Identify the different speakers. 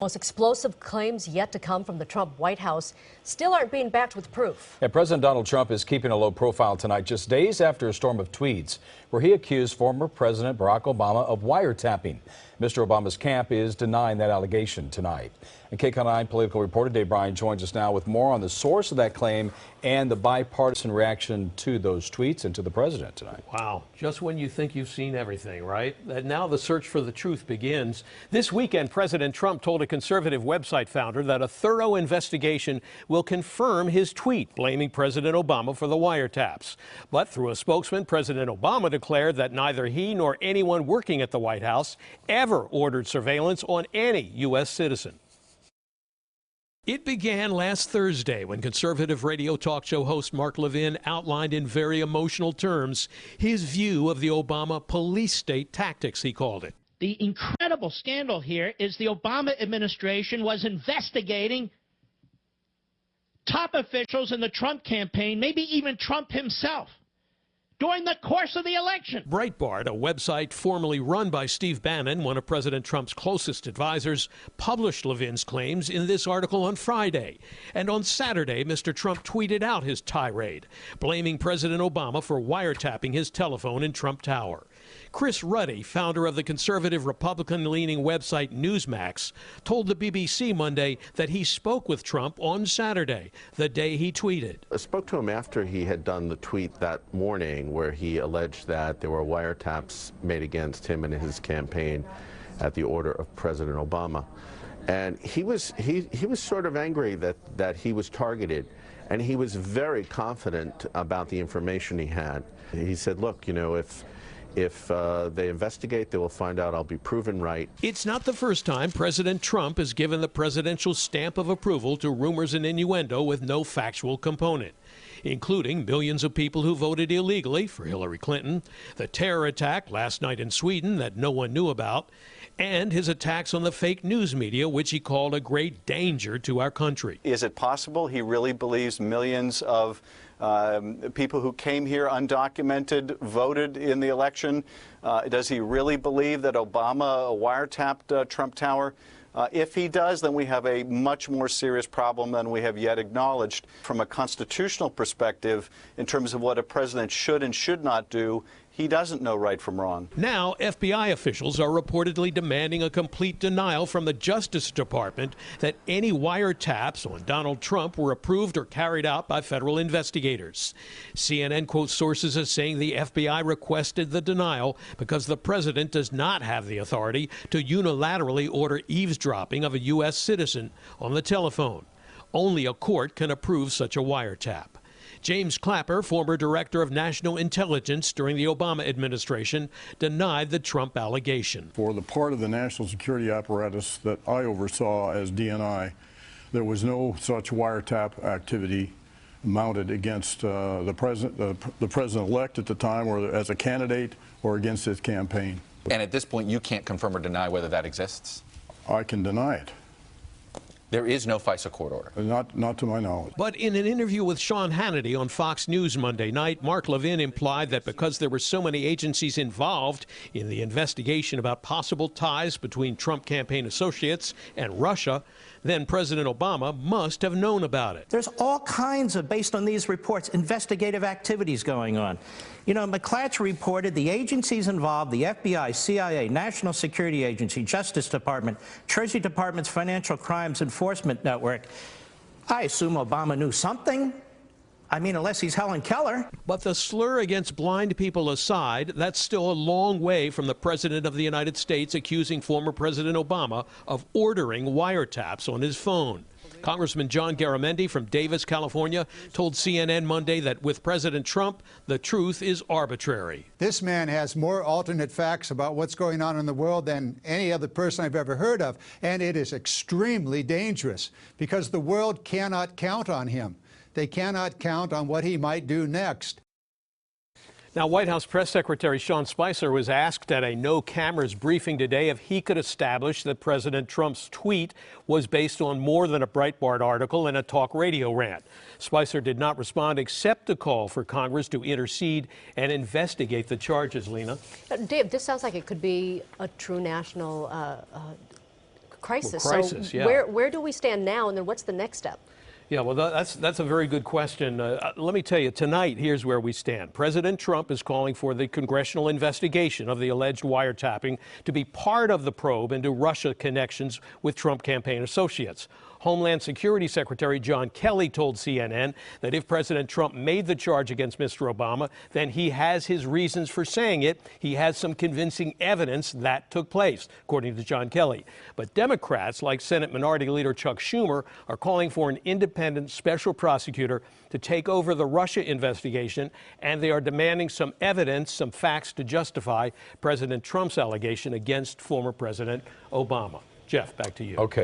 Speaker 1: Most explosive claims yet to come from the Trump White House still aren't being backed with proof.
Speaker 2: Yeah, President Donald Trump is keeping a low profile tonight, just days after a storm of tweets where he accused former President Barack Obama of wiretapping. Mr. Obama's camp is denying that allegation tonight. And KCON 9 political reporter Bryan joins us now with more on the source of that claim and the bipartisan reaction to those tweets and to the president tonight.
Speaker 3: Wow, just when you think you've seen everything, right? That now the search for the truth begins. This weekend, President Trump told a conservative website founder that a thorough investigation will confirm his tweet blaming President Obama for the wiretaps. But through a spokesman, President Obama declared that neither he nor anyone working at the White House ever ordered surveillance on any U.S. citizen. It began last Thursday when conservative radio talk show host Mark Levin outlined in very emotional terms his view of the Obama police state tactics, he called it.
Speaker 4: The incredible scandal here is the Obama administration was investigating top officials in the Trump campaign, maybe even Trump himself, during the course of the election.
Speaker 3: Breitbart, a website formerly run by Steve Bannon, one of President Trump's closest advisors, published Levin's claims in this article on Friday. And on Saturday, Mr. Trump tweeted out his tirade, blaming President Obama for wiretapping his telephone in Trump Tower. Chris Ruddy, founder of the conservative Republican-leaning website Newsmax, told the BBC Monday that he spoke with Trump on Saturday, the day he tweeted.
Speaker 5: I spoke to him after he had done the tweet that morning where he alleged that there were wiretaps made against him and his campaign at the order of President Obama. And he was sort of angry that he was targeted, and he was very confident about the information he had. He said, look, you know, if they investigate, they will find out I'll be proven right.
Speaker 3: It's not the first time President Trump has given the presidential stamp of approval to rumors and innuendo with no factual component, including millions of people who voted illegally for Hillary Clinton, the terror attack last night in Sweden that no one knew about, and his attacks on the fake news media, which he called a great danger to our country.
Speaker 6: Is it possible he really believes millions of people who came here undocumented voted in the election? Does he really believe that Obama wiretapped Trump Tower? If he does, then we have a much more serious problem than we have yet acknowledged. From a constitutional perspective, in terms of what a president should and should not do, he doesn't know right from wrong.
Speaker 3: Now, FBI officials are reportedly demanding a complete denial from the Justice Department that any wiretaps on Donald Trump were approved or carried out by federal investigators. CNN quotes sources as saying the FBI requested the denial because the president does not have the authority to unilaterally order eavesdropping of a U.S. citizen on the telephone. Only a court can approve such a wiretap. James Clapper, former director of national intelligence during the Obama administration, denied the Trump allegation.
Speaker 7: For the part of the national security apparatus that I oversaw as DNI, there was no such wiretap activity mounted against the president-elect at the time, or as a candidate, or against his campaign.
Speaker 8: And at this point, you can't confirm or deny whether that exists?
Speaker 7: I can deny it.
Speaker 8: There is no FISA court order?
Speaker 7: Not to my knowledge.
Speaker 3: But in an interview with Sean Hannity on Fox News Monday night, Mark Levin implied that because there were so many agencies involved in the investigation about possible ties between Trump campaign associates and Russia, then President Obama must have known about it.
Speaker 4: There's all kinds of, based on these reports, investigative activities going on. You know, McClatchy reported the agencies involved, the FBI, CIA, National Security Agency, Justice Department, Treasury Department's Financial Crimes Enforcement Network. I assume Obama knew something. I mean, unless he's Helen Keller.
Speaker 3: But the slur against blind people aside, that's still a long way from the President of the United States accusing former President Obama of ordering wiretaps on his phone. Congressman John Garamendi from Davis, California, told CNN Monday that with President Trump, the truth is arbitrary.
Speaker 9: This man has more alternate facts about what's going on in the world than any other person I've ever heard of, and it is extremely dangerous because the world cannot count on him. They cannot count on what he might do next.
Speaker 3: Now, White House Press Secretary Sean Spicer was asked at a no-cameras briefing today if he could establish that President Trump's tweet was based on more than a Breitbart article and a talk radio rant. Spicer did not respond except to call for Congress to intercede and investigate the charges, Lena.
Speaker 1: Dave, this sounds like it could be a true national crisis.
Speaker 3: Well, crisis,
Speaker 1: so
Speaker 3: yeah.
Speaker 1: where do we stand now, and then what's the next step?
Speaker 3: Yeah, well, that's a very good question. Let me tell you, tonight, here's where we stand. President Trump is calling for the congressional investigation of the alleged wiretapping to be part of the probe into Russia connections with Trump campaign associates. Homeland Security Secretary John Kelly told CNN that if President Trump made the charge against Mr. Obama, then he has his reasons for saying it. He has some convincing evidence that took place, according to John Kelly. But Democrats, like Senate Minority Leader Chuck Schumer, are calling for an independent special prosecutor to take over the Russia investigation, and they are demanding some evidence, some facts to justify President Trump's allegation against former President Obama. Jeff, back to you.
Speaker 2: Okay.